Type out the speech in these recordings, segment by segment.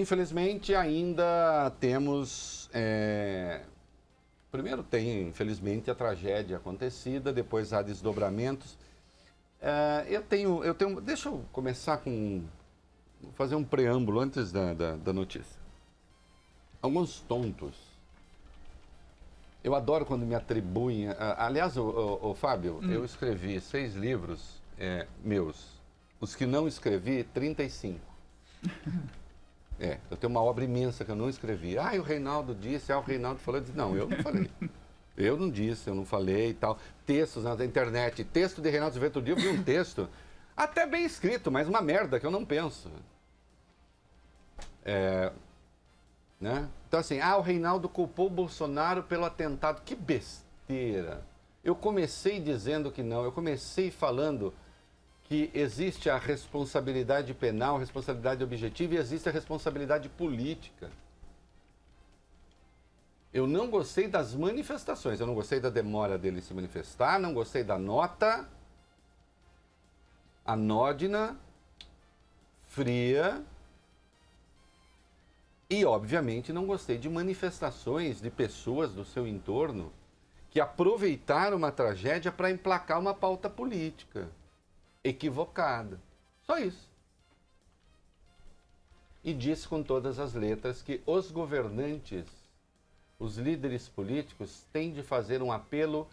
infelizmente, ainda temos... Primeiro tem, infelizmente, a tragédia acontecida, depois há desdobramentos. Deixa eu começar com... Vou fazer um preâmbulo antes da notícia. Alguns tontos. Eu adoro quando me atribuem... aliás, Fábio, eu escrevi 6 livros meus. Os que não escrevi, 35. Eu tenho uma obra imensa que eu não escrevi. O Reinaldo disse, o Reinaldo falou. Eu disse, não, eu não falei. Eu não disse, eu não falei e tal. Textos na internet, texto de Reinaldo Azevedo. Outro dia eu vi um texto, até bem escrito, mas uma merda que eu não penso. Né? Então assim, o Reinaldo culpou o Bolsonaro pelo atentado. Que besteira. Eu comecei dizendo que não, eu comecei falando que existe a responsabilidade penal, a responsabilidade objetiva e existe a responsabilidade política. Eu não gostei das manifestações, eu não gostei da demora dele se manifestar, não gostei da nota anódina, fria e, obviamente, não gostei de manifestações de pessoas do seu entorno que aproveitaram uma tragédia para emplacar uma pauta política equivocada. Só isso. E disse com todas as letras que os governantes, os líderes políticos, têm de fazer um apelo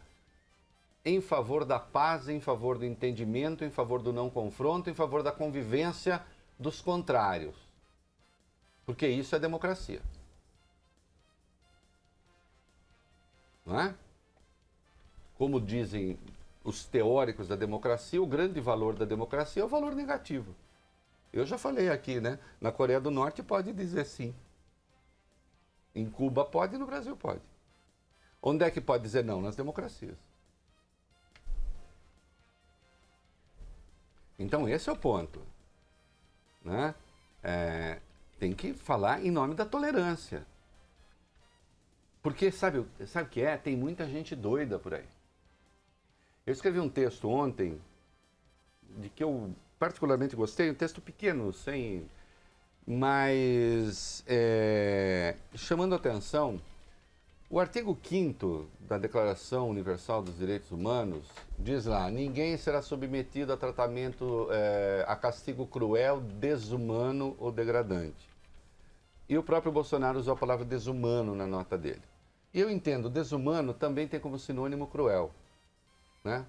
em favor da paz, em favor do entendimento, em favor do não confronto, em favor da convivência dos contrários. Porque isso é democracia. Não é? Como dizem os teóricos da democracia, o grande valor da democracia é o valor negativo. Eu já falei aqui, né? Na Coreia do Norte pode dizer sim. Em Cuba pode e no Brasil pode. Onde é que pode dizer não? Nas democracias. Então esse é o ponto. Né? Tem que falar em nome da tolerância. Porque sabe o que é? Tem muita gente doida por aí. Eu escrevi um texto ontem, de que eu particularmente gostei, um texto pequeno, mas chamando a atenção, o artigo 5º da Declaração Universal dos Direitos Humanos diz lá: ninguém será submetido a tratamento, a castigo cruel, desumano ou degradante. E o próprio Bolsonaro usou a palavra desumano na nota dele. E eu entendo, desumano também tem como sinônimo cruel. Né?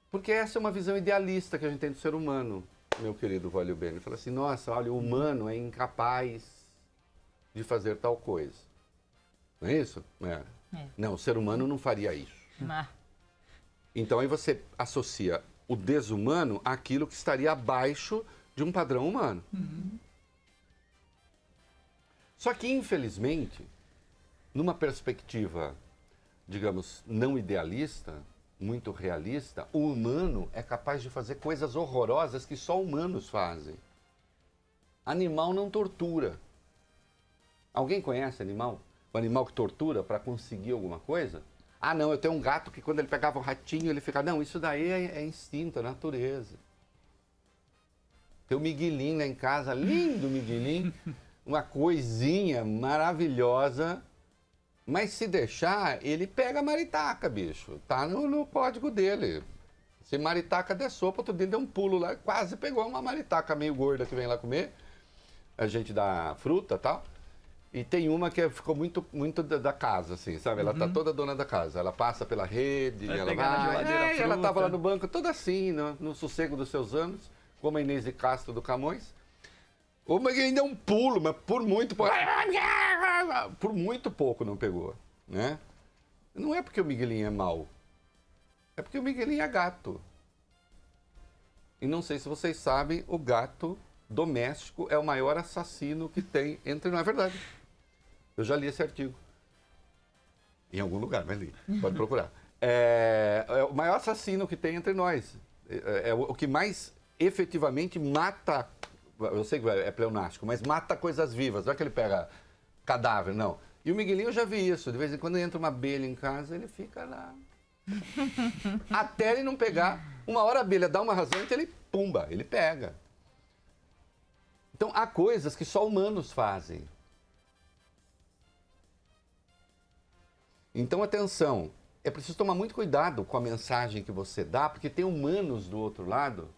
Porque essa é uma visão idealista que a gente tem do ser humano, meu querido Valio Bene. Ele fala assim, nossa, olha, o humano é incapaz de fazer tal coisa. Não é isso? Não, o ser humano não faria isso. Então aí você associa o desumano àquilo que estaria abaixo de um padrão humano. Só que, infelizmente, numa perspectiva, digamos, não idealista, muito realista, o humano é capaz de fazer coisas horrorosas que só humanos fazem. Animal não tortura. Alguém conhece animal? O animal que tortura para conseguir alguma coisa? Não, eu tenho um gato que quando ele pegava um ratinho, ele ficava... Não, isso daí é instinto, é natureza. Tem o Miguelinho lá em casa, lindo Miguelinho, uma coisinha maravilhosa. Mas se deixar, ele pega a maritaca, bicho. Tá no código dele. Se maritaca der sopa, outro dia deu um pulo lá, quase pegou uma maritaca meio gorda que vem lá comer. A gente dá fruta e tal. E tem uma que ficou muito da casa, assim, sabe? Ela tá toda dona da casa. Ela passa pela rede, ela vai... ela tava lá no banco, toda assim, no sossego dos seus anos, como a Inês de Castro do Camões. O Miguelinho deu um pulo, mas por muito pouco não pegou, né? Não é porque o Miguelinho é mau, é porque o Miguelinho é gato. E não sei se vocês sabem, o gato doméstico é o maior assassino que tem entre nós. É verdade. Eu já li esse artigo. Em algum lugar, mas li. Pode procurar. É o maior assassino que tem entre nós. É o que mais efetivamente mata... Eu sei que é pleonástico, mas mata coisas vivas. Não é que ele pega cadáver, não. E o Miguelinho eu já vi isso. De vez em quando entra uma abelha em casa, ele fica lá. Até ele não pegar. Uma hora a abelha dá uma rasante, ele pumba, ele pega. Então, há coisas que só humanos fazem. Então, atenção, é preciso tomar muito cuidado com a mensagem que você dá, porque tem humanos do outro lado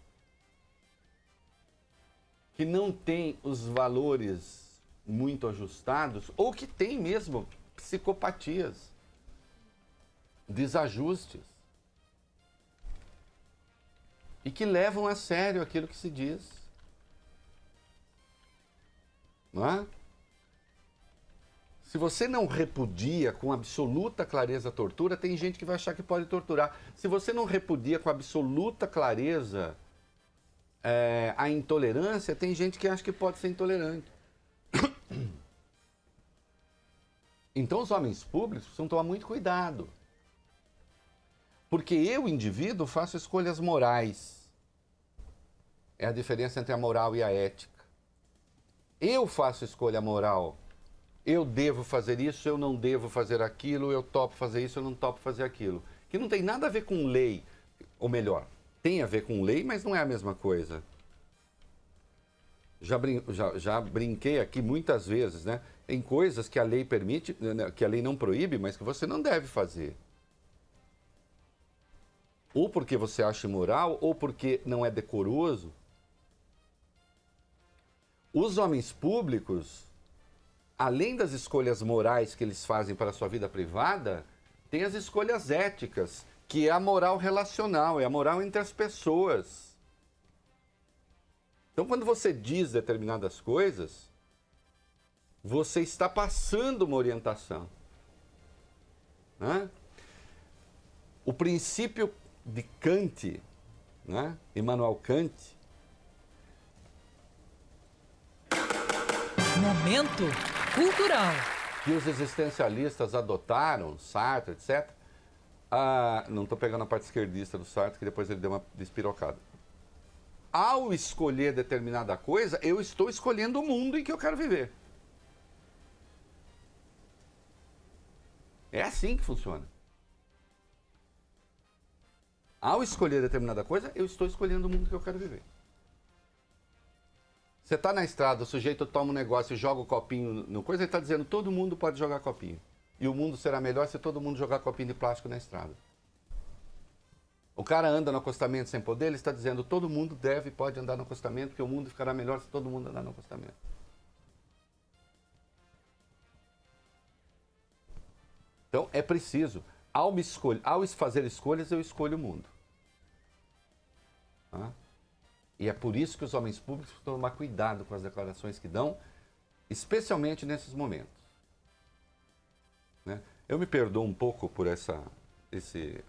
que não têm os valores muito ajustados ou que têm mesmo psicopatias, desajustes, e que levam a sério aquilo que se diz. Não é? Se você não repudia com absoluta clareza a tortura, tem gente que vai achar que pode torturar. Se você não repudia com absoluta clareza a intolerância, tem gente que acha que pode ser intolerante. Então os homens públicos precisam tomar muito cuidado. Porque eu, indivíduo, faço escolhas morais. É a diferença entre a moral e a ética. Eu faço escolha moral. Eu devo fazer isso, eu não devo fazer aquilo, eu topo fazer isso, eu não topo fazer aquilo. Que não tem nada a ver com lei. Ou melhor, tem a ver com lei, mas não é a mesma coisa. Já brinquei aqui muitas vezes, né? Em coisas que a lei permite, que a lei não proíbe, mas que você não deve fazer. Ou porque você acha imoral, ou porque não é decoroso. Os homens públicos, além das escolhas morais que eles fazem para a sua vida privada, tem as escolhas éticas, que é a moral relacional, é a moral entre as pessoas. Então, quando você diz determinadas coisas, você está passando uma orientação. Né? O princípio de Kant, né? Immanuel Kant. Momento cultural. Que os existencialistas adotaram, Sartre, etc. Não estou pegando a parte esquerdista do Sartre, que depois ele deu uma despirocada. Ao escolher determinada coisa, eu estou escolhendo o mundo em que eu quero viver. É assim que funciona. Ao escolher determinada coisa, eu estou escolhendo o mundo que eu quero viver. Você está na estrada, o sujeito toma um negócio e joga o copinho no coisa, ele está dizendo todo mundo pode jogar copinho. E o mundo será melhor se todo mundo jogar copinho de plástico na estrada. O cara anda no acostamento sem poder, ele está dizendo todo mundo deve e pode andar no acostamento, porque o mundo ficará melhor se todo mundo andar no acostamento. Então é preciso, ao fazer escolhas, eu escolho o mundo. Tá? E é por isso que os homens públicos precisam tomar cuidado com as declarações que dão, especialmente nesses momentos. Né? Eu me perdoo um pouco por esse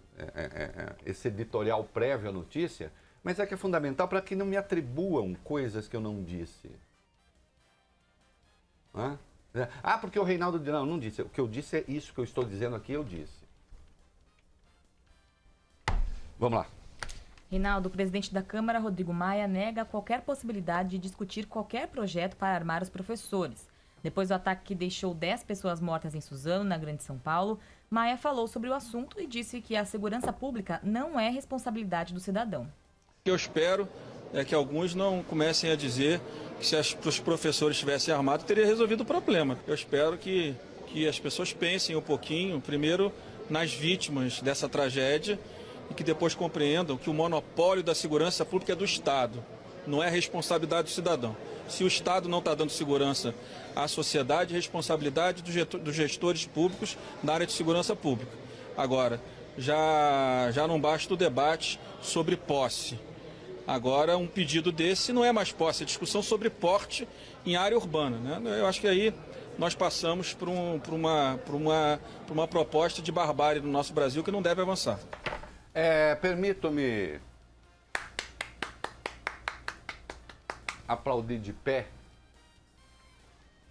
editorial prévio à notícia, mas é que é fundamental para que não me atribuam coisas que eu não disse. Né? Porque o Reinaldo disse. Não disse. O que eu disse é isso que eu estou dizendo aqui, eu disse. Vamos lá. Reinaldo, o presidente da Câmara, Rodrigo Maia, nega qualquer possibilidade de discutir qualquer projeto para armar os professores. Depois do ataque que deixou 10 pessoas mortas em Suzano, na Grande São Paulo, Maia falou sobre o assunto e disse que a segurança pública não é responsabilidade do cidadão. O que eu espero é que alguns não comecem a dizer que se os professores tivessem armado, teria resolvido o problema. Eu espero que as pessoas pensem um pouquinho, primeiro, nas vítimas dessa tragédia e que depois compreendam que o monopólio da segurança pública é do Estado, não é responsabilidade do cidadão. Se o Estado não está dando segurança à sociedade, é responsabilidade dos gestores públicos na área de segurança pública. Agora, já não basta o debate sobre posse. Agora, um pedido desse não é mais posse, é discussão sobre porte em área urbana. Né? Eu acho que aí nós passamos por uma proposta de barbárie no nosso Brasil que não deve avançar. Permito-me aplaudir de pé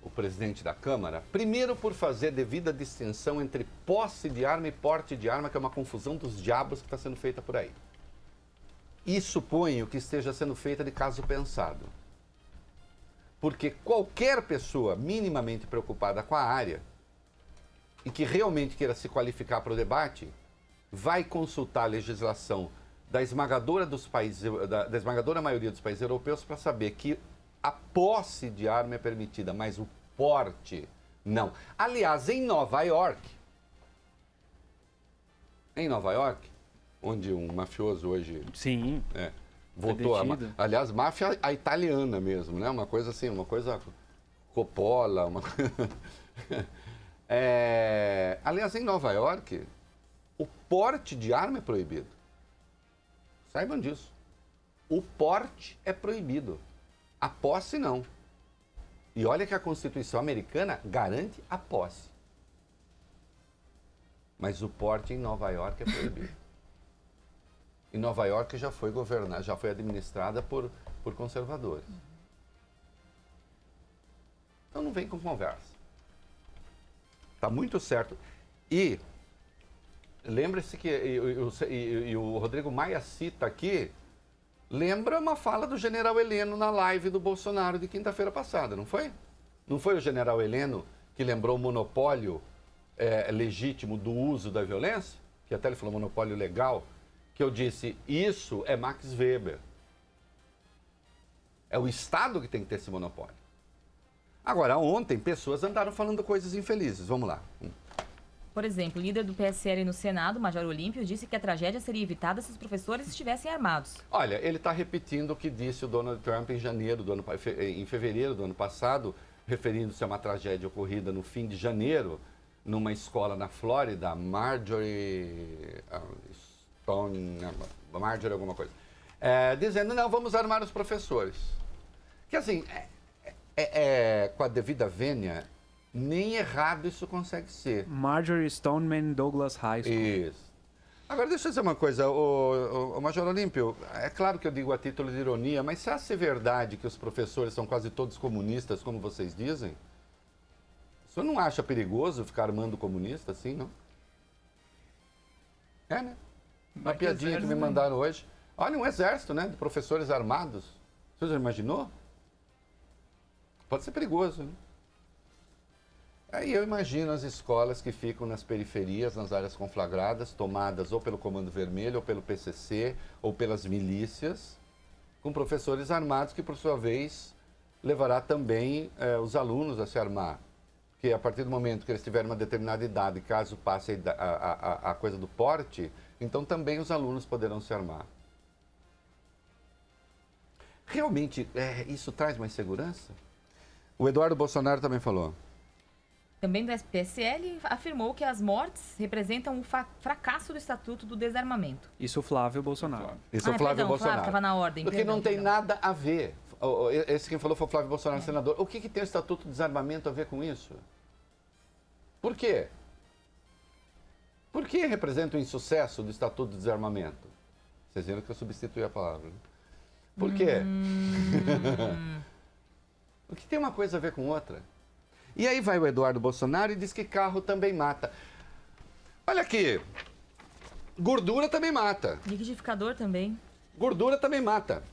o presidente da Câmara, primeiro por fazer devida distinção entre posse de arma e porte de arma, que é uma confusão dos diabos que está sendo feita por aí. E suponho que esteja sendo feita de caso pensado. Porque qualquer pessoa minimamente preocupada com a área e que realmente queira se qualificar para o debate, vai consultar a legislação da esmagadora maioria dos países europeus para saber que a posse de arma é permitida, mas o porte não. Aliás, em Nova York, onde um mafioso hoje Sim. voltou a... detido. Aliás, máfia a italiana mesmo, né? Uma coisa assim, uma coisa Coppola, uma aliás, em Nova York, o porte de arma é proibido. Saibam disso. O porte é proibido. A posse não. E olha que a Constituição americana garante a posse. Mas o porte em Nova York é proibido. E Nova York já foi governada, já foi administrada por conservadores. Então não vem com conversa. Está muito certo. E lembre-se que e o Rodrigo Maia cita aqui, lembra uma fala do general Heleno na live do Bolsonaro de quinta-feira passada, não foi? Não foi o general Heleno que lembrou o monopólio legítimo do uso da violência? Que até ele falou monopólio legal, que eu disse, isso é Max Weber. É o Estado que tem que ter esse monopólio. Agora, ontem, pessoas andaram falando coisas infelizes. Vamos lá. Por exemplo, o líder do PSL no Senado, Major Olímpio, disse que a tragédia seria evitada se os professores estivessem armados. Olha, ele está repetindo o que disse o Donald Trump em fevereiro do ano passado, referindo-se a uma tragédia ocorrida no fim de janeiro, numa escola na Flórida, Marjorie alguma coisa, dizendo, não, vamos armar os professores. Que assim, com a devida vênia, nem errado isso consegue ser. Marjorie Stoneman Douglas High School. Isso. Agora, deixa eu dizer uma coisa, o Major Olímpio, é claro que eu digo a título de ironia, mas se acha verdade que os professores são quase todos comunistas, como vocês dizem, o senhor não acha perigoso ficar armando comunista assim, não? Né? Uma piadinha que me mandaram hoje. Olha, um exército, né, de professores armados. Você já imaginou? Pode ser perigoso, né? Aí eu imagino as escolas que ficam nas periferias, nas áreas conflagradas, tomadas ou pelo Comando Vermelho, ou pelo PCC, ou pelas milícias, com professores armados que, por sua vez, levará também os alunos a se armar. Porque a partir do momento que eles tiverem uma determinada idade, caso passe a coisa do porte, então também os alunos poderão se armar. Realmente, isso traz mais segurança? O Eduardo Bolsonaro também falou. Também do PSL afirmou que as mortes representam um fracasso do Estatuto do Desarmamento. Isso Flávio Bolsonaro. Isso é o Flávio Bolsonaro. Flávio estava na ordem. Porque não tem nada a ver. Esse quem falou foi o Flávio Bolsonaro, senador. O que tem o Estatuto do Desarmamento a ver com isso? Por quê? Por que representa o insucesso do Estatuto do Desarmamento? Vocês viram que eu substituí a palavra. Né? Por quê? O que tem uma coisa a ver com outra? E aí vai o Eduardo Bolsonaro e diz que carro também mata. Olha aqui, gordura também mata. Liquidificador também. Gordura também mata.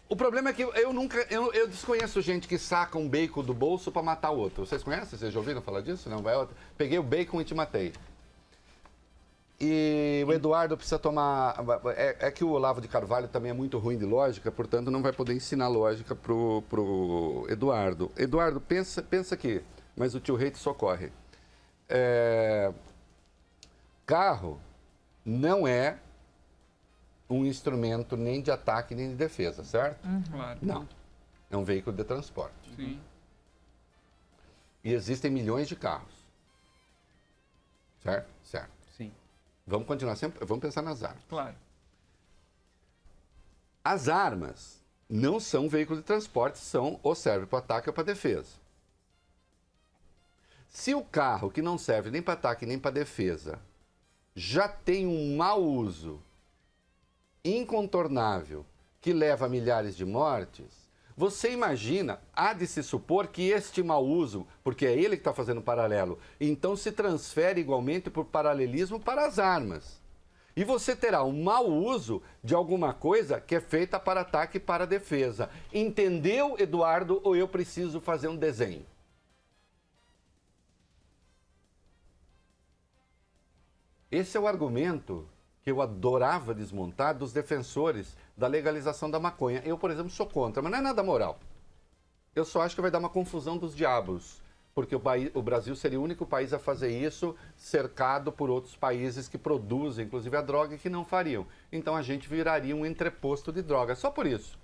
O problema é que eu desconheço gente que saca um bacon do bolso para matar o outro. Vocês conhecem? Vocês já ouviram falar disso? Não, vai outra. Peguei o bacon e te matei. E o Eduardo precisa tomar... É que o Olavo de Carvalho também é muito ruim de lógica, portanto não vai poder ensinar lógica pro Eduardo. Eduardo, pensa aqui, mas o tio Rei te socorre. Carro não é um instrumento nem de ataque nem de defesa, certo? Claro. Não. É um veículo de transporte. Sim. E existem milhões de carros. Certo? Certo. Sim. Vamos continuar sempre, vamos pensar nas armas. Claro. As armas não são veículos de transporte, são ou servem para ataque ou para defesa. Se o carro, que não serve nem para ataque nem para defesa, já tem um mau uso incontornável que leva a milhares de mortes, você imagina, há de se supor que este mau uso, porque é ele que está fazendo paralelo, então se transfere igualmente por paralelismo para as armas. E você terá um mau uso de alguma coisa que é feita para ataque e para defesa. Entendeu, Eduardo, ou eu preciso fazer um desenho? Esse é o argumento que eu adorava desmontar dos defensores da legalização da maconha. Eu, por exemplo, sou contra, mas não é nada moral. Eu só acho que vai dar uma confusão dos diabos, porque o Brasil seria o único país a fazer isso, cercado por outros países que produzem, inclusive a droga, que não fariam. Então a gente viraria um entreposto de droga, só por isso.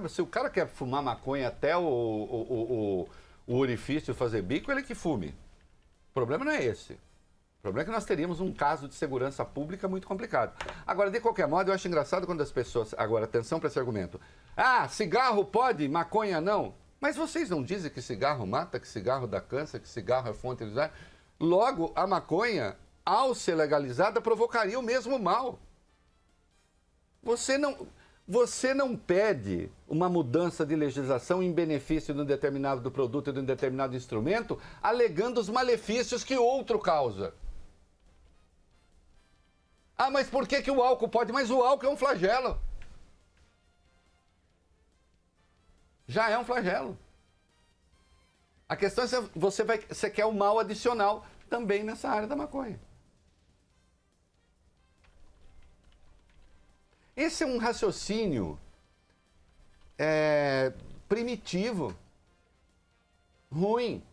Se o cara quer fumar maconha até o orifício fazer bico, ele que fume. O problema não é esse. O problema é que nós teríamos um caso de segurança pública muito complicado. Agora, de qualquer modo, eu acho engraçado quando as pessoas... Agora, atenção para esse argumento. Ah, cigarro pode, maconha não. Mas vocês não dizem que cigarro mata, que cigarro dá câncer, que cigarro é fonte de... Logo, a maconha, ao ser legalizada, provocaria o mesmo mal. Você não pede uma mudança de legislação em benefício de um determinado produto e de um determinado instrumento, alegando os malefícios que outro causa. Ah, mas por que o álcool pode? Mas o álcool é um flagelo. Já é um flagelo. A questão é se você quer o mal adicional também nessa área da maconha. Esse é um raciocínio primitivo, ruim.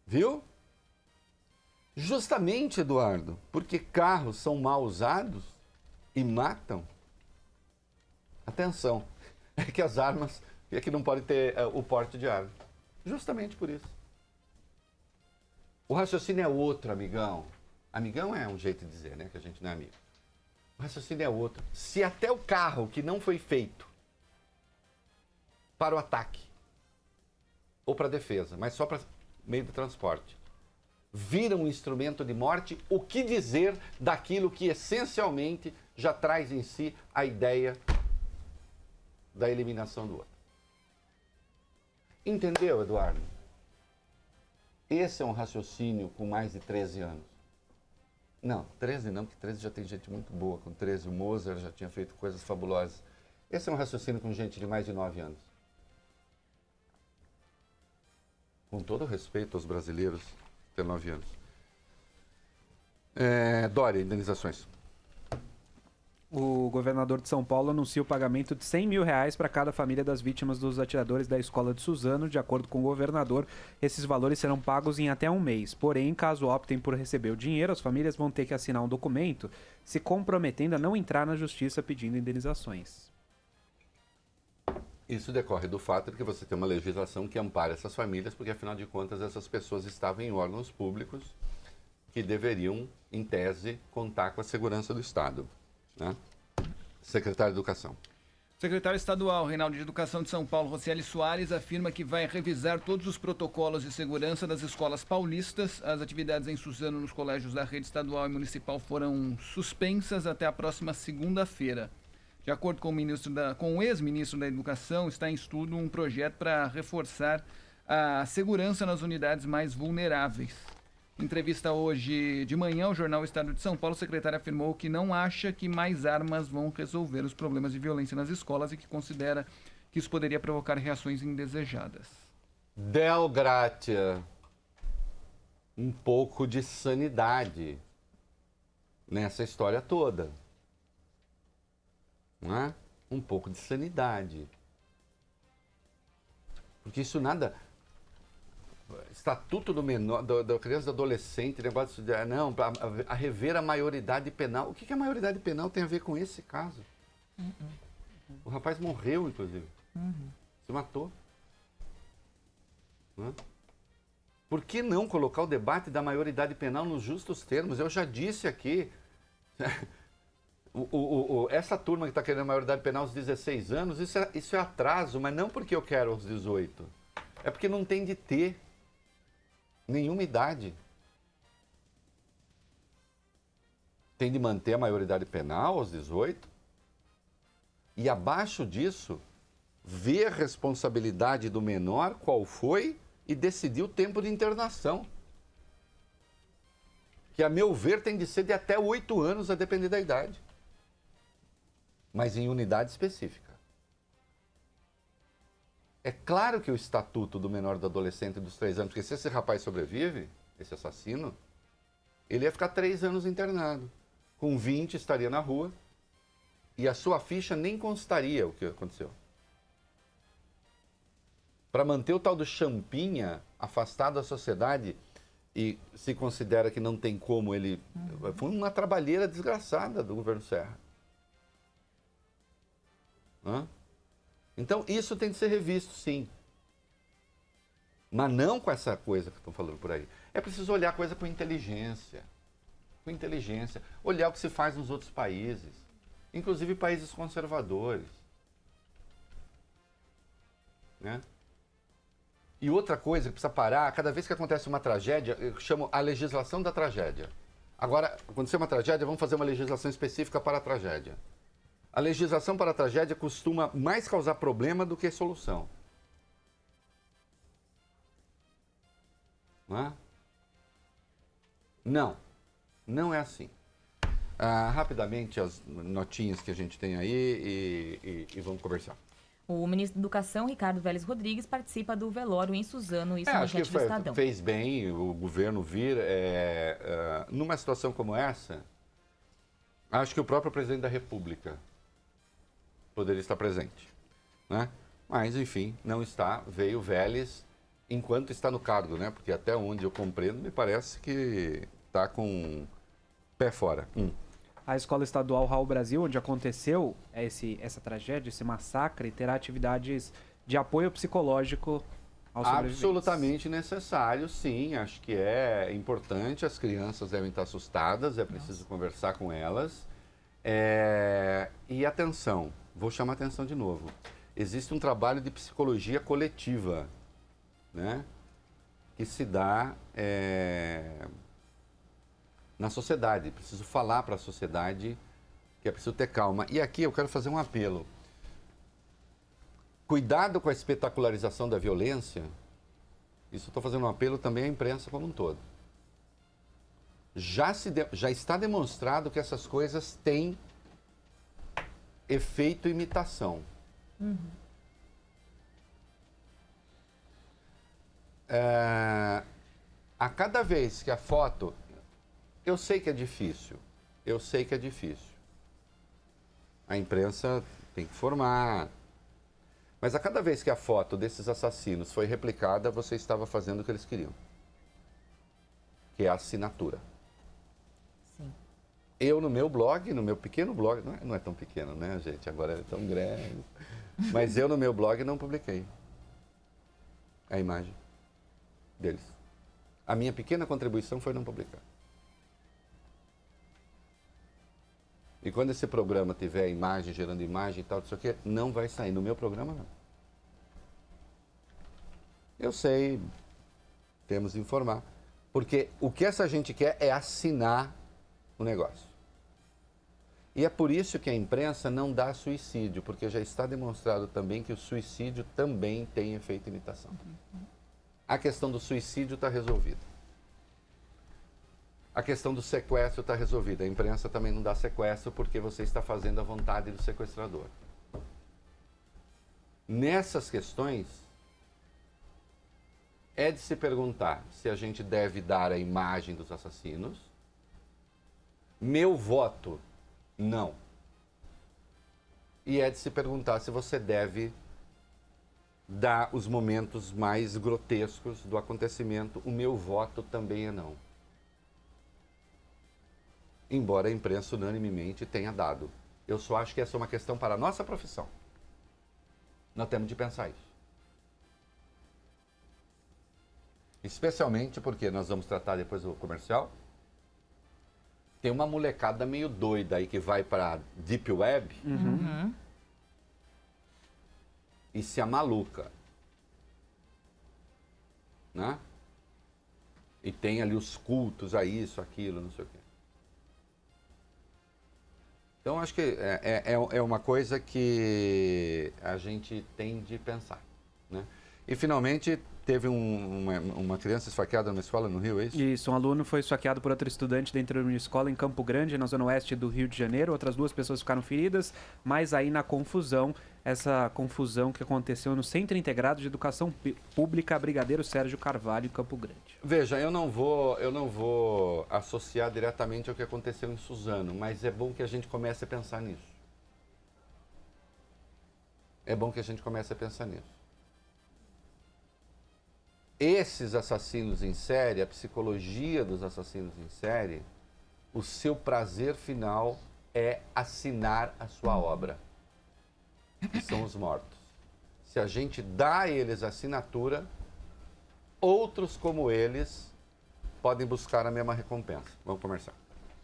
Viu? Justamente, Eduardo, porque carros são mal usados e matam. Atenção, é que as armas, é que não pode ter o porte de arma. Justamente por isso. O raciocínio é outro, amigão. Amigão é um jeito de dizer, né? Que a gente não é amigo. O raciocínio é outro. Se até o carro que não foi feito para o ataque ou para a defesa, mas só para meio de transporte, vira um instrumento de morte, o que dizer daquilo que essencialmente já traz em si a ideia da eliminação do outro? Entendeu, Eduardo? Esse é um raciocínio com mais de 13 anos. Não, 13 não, porque 13 já tem gente muito boa. Com 13 o Mozart já tinha feito coisas fabulosas. Esse é um raciocínio com gente de mais de 9 anos. Com todo o respeito aos brasileiros, ter 9 anos. Dória, indenizações. O governador de São Paulo anuncia o pagamento de R$100 mil para cada família das vítimas dos atiradores da escola de Suzano. De acordo com o governador, esses valores serão pagos em até um mês. Porém, caso optem por receber o dinheiro, as famílias vão ter que assinar um documento se comprometendo a não entrar na justiça pedindo indenizações. Isso decorre do fato de que você tem uma legislação que ampara essas famílias, porque afinal de contas essas pessoas estavam em órgãos públicos que deveriam, em tese, contar com a segurança do Estado. Né? Secretário de Educação. O secretário estadual, Reinaldo de Educação de São Paulo, Rocieli Soares, afirma que vai revisar todos os protocolos de segurança das escolas paulistas. As atividades em Suzano nos colégios da rede estadual e municipal foram suspensas até a próxima segunda-feira. De acordo com o ex-ministro da Educação, está em estudo um projeto para reforçar a segurança nas unidades mais vulneráveis. Em entrevista hoje de manhã ao jornal Estado de São Paulo, o secretário afirmou que não acha que mais armas vão resolver os problemas de violência nas escolas e que considera que isso poderia provocar reações indesejadas. Del Gratia, um pouco de sanidade nessa história toda. Não é? Um pouco de sanidade. Porque isso nada... Estatuto do menor, da criança e do adolescente, negócio de... Não, a rever a maioridade penal. O que a maioridade penal tem a ver com esse caso? O rapaz morreu, inclusive. Se matou. Não é? Por que não colocar o debate da maioridade penal nos justos termos? Eu já disse aqui... essa turma que está querendo a maioridade penal aos 16 anos, isso é atraso, mas não porque eu quero aos 18. É porque não tem de ter nenhuma idade. Tem de manter a maioridade penal aos 18. E abaixo disso, ver a responsabilidade do menor, qual foi, e decidir o tempo de internação. Que, a meu ver, tem de ser de até 8 anos, a depender da idade. Mas em unidade específica. É claro que o estatuto do menor do adolescente dos 3 anos, porque se esse rapaz sobrevive, esse assassino, ele ia ficar 3 anos internado. Com 20 estaria na rua e a sua ficha nem constaria o que aconteceu. para manter o tal do Champinha afastado da sociedade e se considera que não tem como ele... Foi uma trabalheira desgraçada do governo Serra. Hã? Então, isso tem que ser revisto, sim. Mas não com essa coisa que estão falando por aí. É preciso olhar a coisa com inteligência. Com inteligência. Olhar o que se faz nos outros países. Inclusive países conservadores. Né? E outra coisa que precisa parar, cada vez que acontece uma tragédia, eu chamo a legislação da tragédia. Agora, aconteceu uma tragédia, vamos fazer uma legislação específica para a tragédia. A legislação para a tragédia costuma mais causar problema do que solução. Não é? Não é assim. Rapidamente, as notinhas que a gente tem aí e vamos conversar. O ministro da Educação, Ricardo Vélez Rodrigues, participa do velório em Suzano, isso no acho que do Estadão. fez bem o governo vir. Numa situação como essa, acho que o próprio presidente da República poderia estar presente. Né? Mas, enfim, não está. Veio Vélez enquanto está no cargo, né? Porque até onde eu compreendo, me parece que está com o pé fora. A Escola Estadual Raul Brasil, onde aconteceu essa tragédia, esse massacre, terá atividades de apoio psicológico aos sobreviventes. Absolutamente necessário, sim. Acho que é importante. As crianças devem estar assustadas, é preciso conversar com elas. E atenção, vou chamar atenção de novo. Existe um trabalho de psicologia coletiva, né? Que se dá na sociedade. Preciso falar para a sociedade que é preciso ter calma. E aqui eu quero fazer um apelo. Cuidado com a espetacularização da violência. Isso estou fazendo um apelo também à imprensa como um todo. Já está demonstrado que essas coisas têm efeito imitação. A cada vez que a foto... Eu sei que é difícil. A imprensa tem que informar. Mas a cada vez que a foto desses assassinos foi replicada, você estava fazendo o que eles queriam. Que é a assinatura. Sim. Eu no meu blog, no meu pequeno blog, não é tão pequeno, né, gente? Agora é tão grande. Mas eu no meu blog não publiquei a imagem deles. A minha pequena contribuição foi não publicar. E quando esse programa tiver imagem, gerando imagem e tal, não sei o quê, não vai sair. No meu programa, não. Eu sei, temos que informar. Porque o que essa gente quer é assinar o negócio. E é por isso que a imprensa não dá suicídio, porque já está demonstrado também que o suicídio também tem efeito imitação. A questão do suicídio está resolvida. A questão do sequestro está resolvida. A imprensa também não dá sequestro porque você está fazendo a vontade do sequestrador. Nessas questões, é de se perguntar se a gente deve dar a imagem dos assassinos. Meu voto, não. E é de se perguntar se você deve dar os momentos mais grotescos do acontecimento. O meu voto também é não. Embora a imprensa unanimemente tenha dado. Eu só acho que essa é uma questão para a nossa profissão. Nós temos de pensar isso. Especialmente porque nós vamos tratar depois do comercial. Tem uma molecada meio doida aí que vai para a Deep Web e se amaluca. Né? E tem ali os cultos a isso, aquilo, não sei o quê. Então, acho que é uma coisa que a gente tem de pensar. Né? E, finalmente, teve uma criança esfaqueada numa escola no Rio, é isso? Isso, um aluno foi esfaqueado por outro estudante dentro de uma escola em Campo Grande, na zona oeste do Rio de Janeiro. Outras 2 pessoas ficaram feridas, mas aí na confusão, essa confusão que aconteceu no Centro Integrado de Educação Pública Brigadeiro Sérgio Carvalho, em Campo Grande. Veja, eu não vou associar diretamente ao que aconteceu em Suzano, mas é bom que a gente comece a pensar nisso. esses assassinos em série, a psicologia dos assassinos em série, o seu prazer final é assinar a sua obra, que são os mortos. Se a gente dá a eles a assinatura, outros como eles podem buscar a mesma recompensa. Vamos conversar.